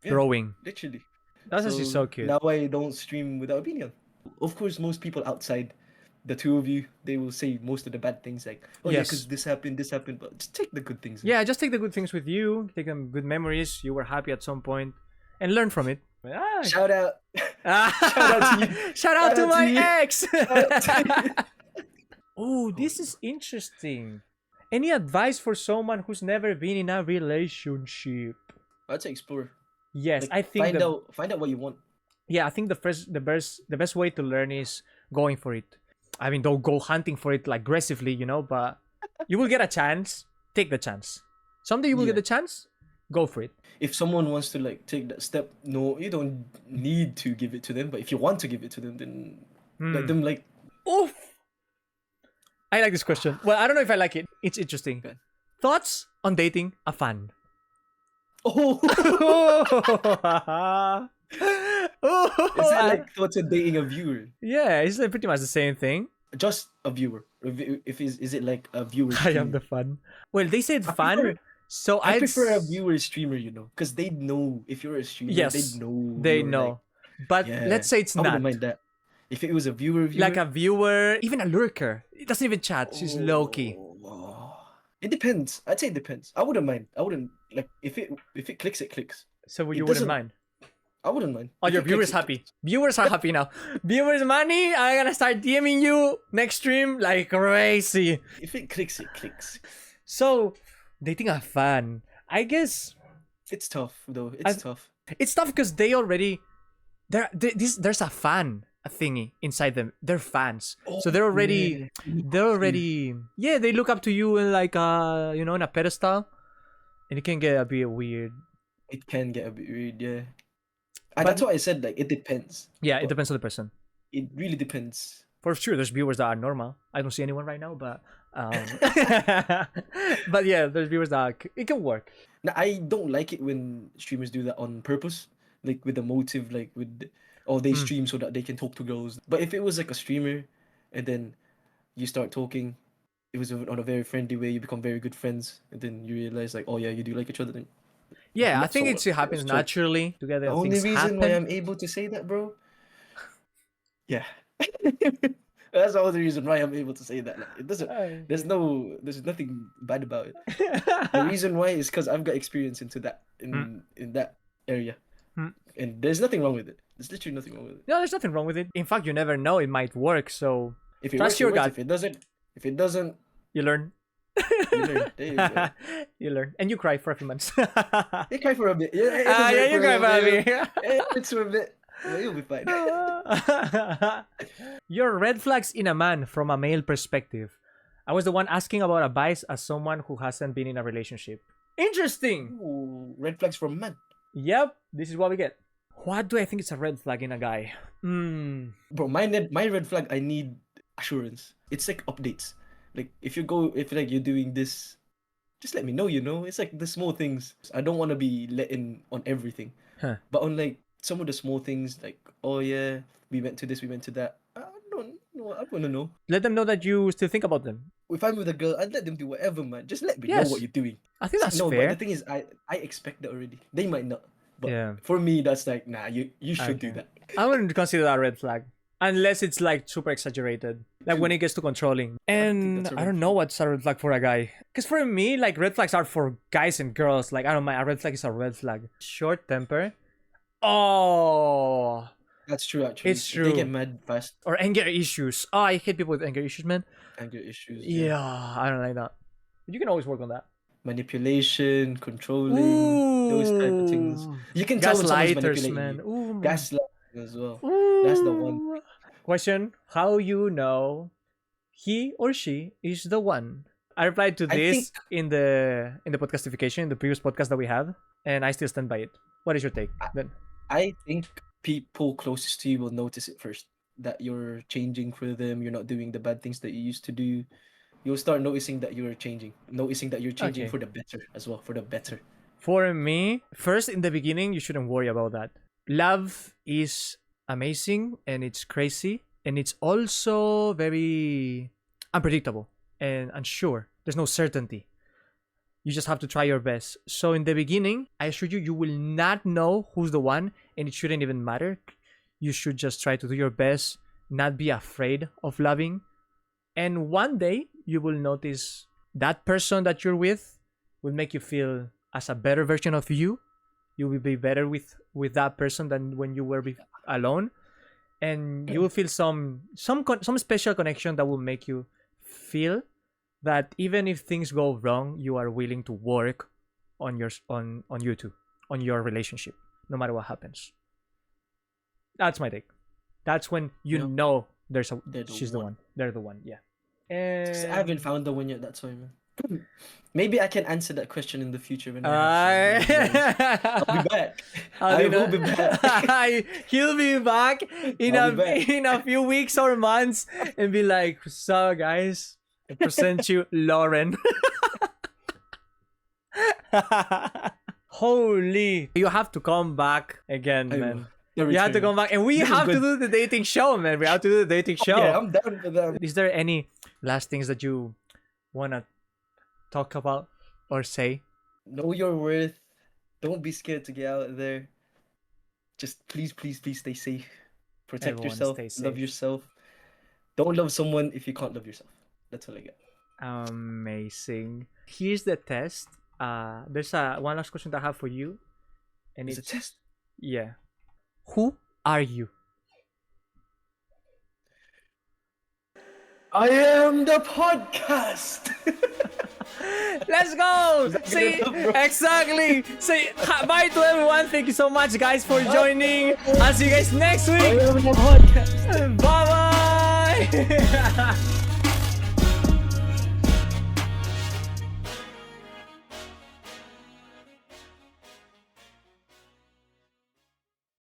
yeah. growing. Literally. That's actually so cute. Now I don't stream without a beanie on. Of course, most people outside, the two of you, they will say most of the bad things like, oh yeah, Yes. because this happened, but just take the good things. Yeah, just take the good things with you. Take them good memories. You were happy at some point, and learn from it. Ah. Shout out. Shout out to you. Shout out to out my to you. ex. out to Oh, this is interesting. Any advice for someone who's never been in a relationship? I'd say explore. Yes, Like, I think find out what you want. yeah, I think the best way to learn is going for it. I mean, don't go hunting for it like aggressively, you know, but you will get a chance. Take the chance. Someday you will get Yeah. the chance. Go for it. If someone wants to like take that step, no, you don't need to give it to them. But if you want to give it to them, then let them like. Oof. I like this question. Well, I don't know if I like it. It's interesting. Okay. Thoughts on dating a fan? Oh, is it like thoughts of dating a viewer? Yeah, it's like pretty much the same thing. Just a viewer. If is it like a viewer? I am streamer? the fan. Well, they said I fan, prefer- so I I'd prefer a s- viewer streamer, you know, because they know if you're a streamer. Yes, they know. They you're, know, but Like, yeah, let's say it's I wouldn't not. mind that. If it was a viewer, Like a viewer, even a lurker. It doesn't even chat. She's low key. Oh. It depends. I'd say it depends. I wouldn't mind. I wouldn't like if it clicks, it clicks. So It you wouldn't doesn't- mind. I wouldn't mind. Oh, If your it viewers clicks, it happy. Viewers are happy now. Viewers, Manny, I'm gonna start DMing you next stream like crazy. clicks. If it clicks, it clicks. So, dating a fan. I guess It's tough though. It's tough. it's tough because they already there's a fan a thingy inside them. They're fans, Oh, so they're already yeah. yeah, they look up to you in like you know, in a pedestal, and it can get a bit weird. It can get a bit weird, yeah. But That's why I said like it depends. yeah, it But depends on the person. it really depends. For sure, there's viewers that are normal. I don't see anyone right now, but but yeah, there's viewers that it can work. Now, I don't like it when streamers do that on purpose, like with the motive, like with, oh, they Mm. stream so that they can talk to girls. But if it was like a streamer, and then you start talking, it was on a very friendly way. You become very good friends, and then you realize like, oh yeah, you do like each other. Then Yeah, I think so it happens so naturally the together. only Things reason why happen. I'm able to say that, bro, yeah, that's the only reason why I'm able to say that. Like, it doesn't. There's nothing bad about it. The reason why is because I've got experience into that Mm. in that area, Mm. and there's nothing wrong with it. There's literally nothing wrong with it. No, there's nothing wrong with it. In fact, you never know; it might work. So If it trust works, it your works. gut. If it doesn't, You learn. you learn. There you go. You learn, and you cry for a few months. You cry for a bit. Yeah, Yeah, you cry for a bit. It's for a bit. Well, you'll be fine. Your red flags in a man from a male perspective. I was the one asking about advice as someone who hasn't been in a relationship. Interesting. Ooh, red flags from men. Yep, this is what we get. What do I think is a red flag in a guy? Bro, my red flag, I need assurance. It's like updates. Like if like you're doing this, just let me know, you know? It's like the small things. I don't want to be let in on everything. Huh. But on like some of the small things, like, oh yeah, we went to this, we went to that. I don't know. I want to know. Let them know that you still think about them. If I'm with a girl, I'd let them do whatever, man. Just let me know Yes. what you're doing. I think that's No, fair. but the thing is, I expect that already. They might not. But Yeah. for me, that's like, nah, you should do Okay. that. I wouldn't consider that a red flag. Unless it's like super exaggerated. Like when it gets too controlling. And that's a I red don't know what's a red flag for a guy. Because for me, like red flags are for guys and girls. Like I don't mind. A red flag is a red flag. Short temper. Oh. That's true, actually. It's They get true. mad fast. Or anger issues. Oh, I hate people with anger issues, man. Anger issues. Yeah, I don't like that. But you can always work on that. Manipulation, controlling, those type of things. Ooh. You can tell when someone's Gaslighters, manipulating man. you. Ooh. Gaslighting as well. Ooh. That's the one. Question: how you know he or she is the one? I replied to I this think- in the podcastification, in the previous podcast that we had, and I still stand by it. What is your take then? I think people closest to you will notice it first. That you're changing for them. You're not doing the bad things that you used to do. You'll start noticing that you're changing. Noticing that you're changing Okay. for the better as well. For the better. For me, first in the beginning, you shouldn't worry about that. Love is amazing and it's crazy and it's also very unpredictable and unsure. There's no certainty. You just have to try your best. So in the beginning, I assure you, you will not know who's the one and it shouldn't even matter. You should just try to do your best, not be afraid of loving. And one day you will notice that person that you're with will make you feel as a better version of you. You will be better with that person than when you were alone, and you will feel some special connection that will make you feel that even if things go wrong, you are willing to work on your you two, on your relationship, no matter what happens. That's my take. That's when you Yep. know she's the one. one. They're the one. Yeah. I haven't found the one yet. That's why, man. Maybe I can answer that question in the future when I I'll be back. I will be back. He'll be back in I'll be back. in a few weeks or months and be like, "So guys, I present you Loren." Holy! You have to come back again, I man. will. You have to come back, and we This is have to good. do the dating show, man. We have to do the dating show. Yeah, I'm down for that. Is there any last things that you wanna talk about or say? Know your worth. Don't be scared to get out there. Just please stay safe. Protect Everyone yourself. stay Love safe. yourself. Don't love someone if you can't love yourself. That's all I got. Amazing. Here's the test. There's one last question that I have for you, and It's a it's test. yeah. Who are you? I am the podcast. Let's go. Say exactly. Say bye to everyone. Thank you so much, guys, for joining. I'll see you guys next week. Bye bye.